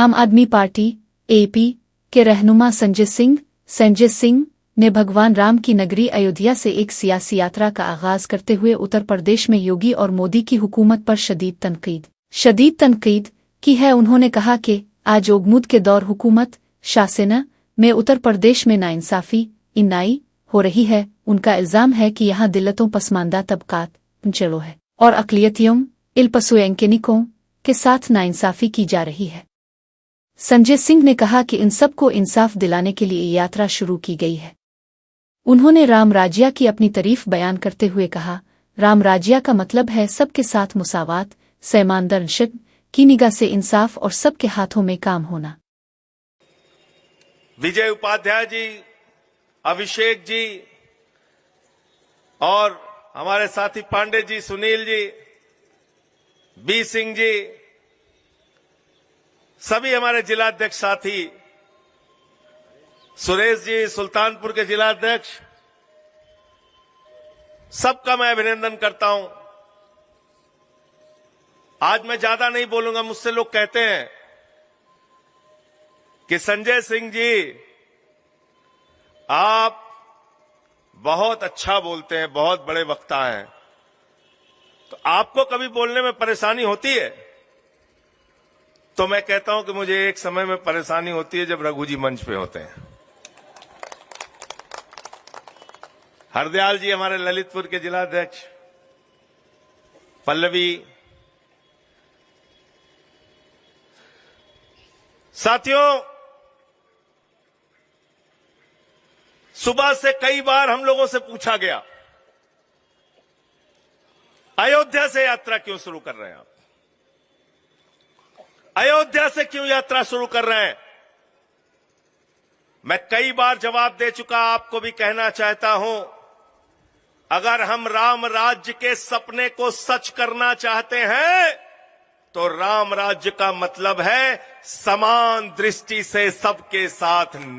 आम आदमी party AP के रहनुमा संजय सिंह ने भगवान राम की नगरी अयोध्या से एक सियासी यात्रा का आगाज करते हुए उत्तर प्रदेश में योगी और मोदी की हुकूमत पर शदीद तनकीद की है। उन्होंने कहा कि आज उगमुद के दौर हुकूमत शासन में उत्तर प्रदेश में नाइंसाफी इनाई हो रही है। उनका इल्जाम है कि यहाँ दिल्लतों पसमानदा तबकात पंचलो है और अक़लियतियों इल्पसुएंकेनिकों के साथ नाइंसाफी की जा रही है। संजय सिंह ने कहा कि इन सबको इंसाफ दिलाने के लिए यात्रा शुरू की गई है। उन्होंने राम राज्य की अपनी तारीफ बयान करते हुए कहा, राम राज्य का मतलब है सबके साथ मुसावात, सैमानदर्शक की निगाह से इंसाफ और सबके हाथों में काम होना। विजय उपाध्याय जी, अभिषेक जी और हमारे साथी पांडे जी, सुनील जी, बी सिंह जी, सभी हमारे जिलाध्यक्ष साथी, सुरेश जी सुल्तानपुर के जिलाध्यक्ष, सबका मैं अभिनंदन करता हूं। आज मैं ज्यादा नहीं बोलूंगा। मुझसे लोग कहते हैं कि संजय सिंह जी आप बहुत अच्छा बोलते हैं, बहुत बड़े वक्ता हैं, तो आपको कभी बोलने में परेशानी होती है? तो मैं कहता हूं कि मुझे एक समय में परेशानी होती है जब रघु जी मंच पे होते हैं। हरदयाल जी हमारे ललितपुर के जिलाध्यक्ष, पल्लवी, साथियों, सुबह से कई बार हम लोगों से पूछा गया, अयोध्या से यात्रा क्यों शुरू कर रहे हैं आप? अयोध्या से क्यों यात्रा शुरू कर रहे हैं? मैं कई बार जवाब दे चुका, आपको भी कहना चाहता हूं, अगर हम राम राज्य के सपने को सच करना चाहते हैं तो राम राज्य का मतलब है समान दृष्टि से सबके साथ न्याय।